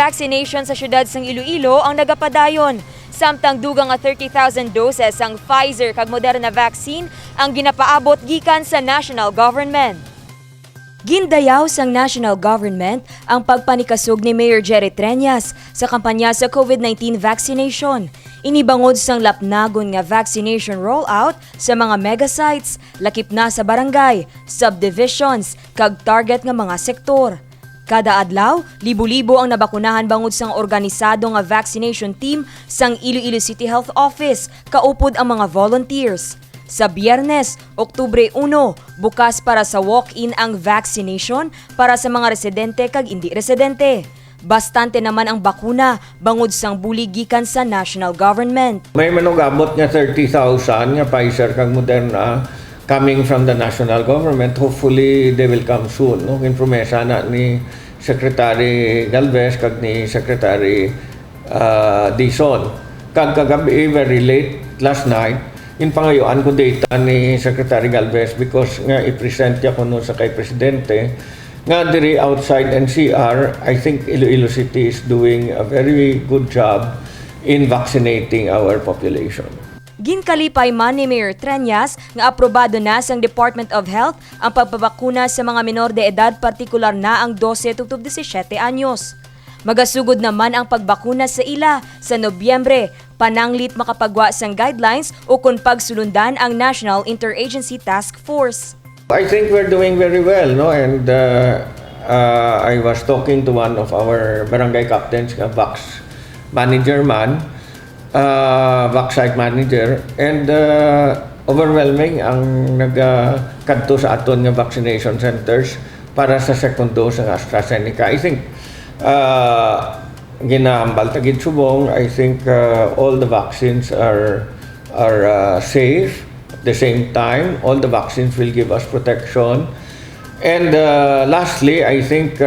vaccination sa syudad sang Iloilo ang nagapadayon. Samtang dugang nga 30,000 doses ang Pfizer kag Moderna vaccine ang ginapaabot gikan sa national government. Gindayaw sang national government ang pagpanikasog ni Mayor Jerry Treñas sa kampanya sa COVID-19 vaccination. Inibangod sang lapnagon nga vaccination rollout sa mga megasites, lakip na sa barangay, subdivisions, kag target nga mga sektor. Kada adlaw, libo-libo ang nabakunahan bangod sang organisado nga vaccination team sang Iloilo City Health Office, kaupod ang mga volunteers. Sa Biyernes, Oktubre 1, bukas para sa walk-in ang vaccination para sa mga residente kag hindi residente. Bastante naman ang bakuna bangod sang bulig gikan sa national government. May manugabot nga 30,000 nga Pfizer kag Moderna coming from the national government. Hopefully they will come soon. No? Information na ni Secretary Galvez kag ni Secretary Dizon. Kag kagabi very late last night, in pangayuan ko data ni Secretary Galvez because nga i-present niya kuno sa kay Presidente nga diri outside NCR. I think Iloilo City is doing a very good job in vaccinating our population. Ginkalipay man ni Mayor Treñas nga aprobado na sang Department of Health ang pagpabakuna sa mga menor de edad, partikular na ang 12 tubtob 17 anyos. Magasugod naman ang pagbakuna sa ila sa Nobyembre, pananglit makapagwa sang guidelines o kung pagsulundan ang National Interagency Task Force. I think we're doing very well, no? And I was talking to one of our barangay captains, Vax manager man, Vax site manager, and overwhelming ang nagkadto sa aton nga vaccination centers para sa second dose ng AstraZeneca. I think ginahambal tagid subong. I think all the vaccines are safe. At the same time, all the vaccines will give us protection. And lastly, I think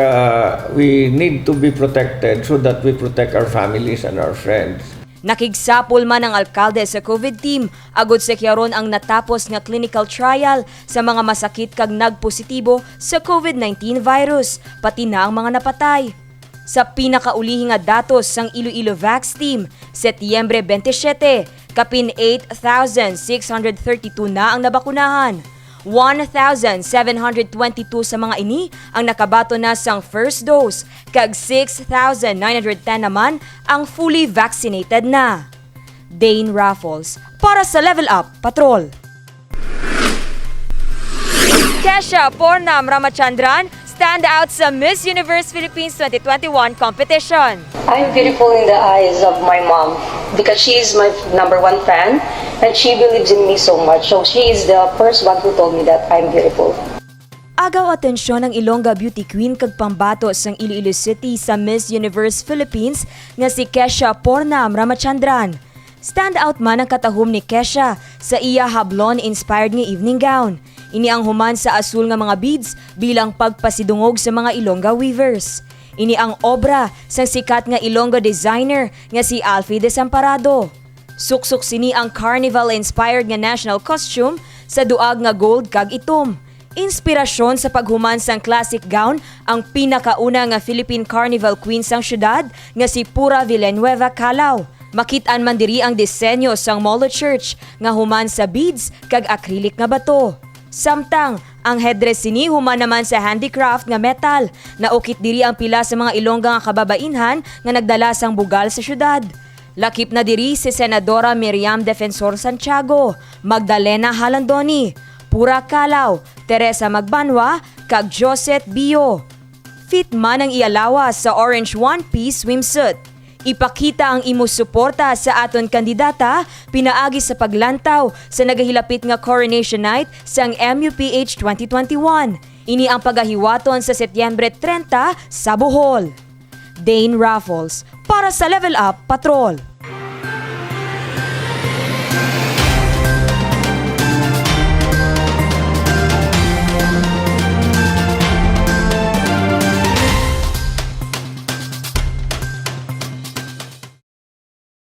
we need to be protected so that we protect our families and our friends. Nakigsapol man ang alkalde sa COVID team, agod sa kiyaron ang natapos nga clinical trial sa mga masakit kag nagpositibo sa COVID-19 virus, pati na ang mga napatay. Sa pinakaulihing nga datos sang Iloilo Vax Team, Setyembre 27, kapin 8,632 na ang nabakunahan. 1,722 sa mga ini ang nakabato na sang first dose, kag 6,910 naman ang fully vaccinated na. Dane Raffles, para sa Level Up Patrol. Kesha Pornam Ramachandran, stand out sa Miss Universe Philippines 2021 competition. I'm beautiful in the eyes of my mom because she is my #1 fan and she believes in me so much. So she is the first one who told me that I'm beautiful. Agaw atensyon ng Ilongga Beauty Queen kag pambato sang Iloilo City sa Miss Universe Philippines nga si Kesha Pornam Ramachandran. Stand out man ang katahom ni Kesha sa iya hablon-inspired nga evening gown. Ini ang human sa asul nga mga beads bilang pagpasidungog sa mga Ilongga weavers. Ini ang obra sa sikat nga Ilongga designer nga si Alfie Desamparado. Suksok sini ang carnival-inspired nga national costume sa duag nga gold kag itom. Inspirasyon sa paghuman sang classic gown ang pinakauna nga Philippine Carnival Queen sang syudad nga si Pura Villanueva Calao. Makitaan man diri ang disenyo sang Molo Church nga human sa beads kag acrylic nga bato. Samtang ang headdress sini human naman sa handicraft nga metal. Naukit diri ang pila sa mga Ilongga nga kababainhan nga nagdala sang bugal sa syudad. Lakip na diri si Senadora Miriam Defensor Santiago, Magdalena Halandoni, Pura Calao, Teresa Magbanwa, kag Josette Bio. Fit man ang ialawas sa orange one-piece swimsuit. Ipakita ang imo suporta sa aton kandidata pinaagi sa paglantaw sa nagahilapit nga coronation night sang MUPH 2021. Ini ang pagahiwaton sa Setyembre 30 sa Bohol. Dane Raffles, para sa Level Up Patrol.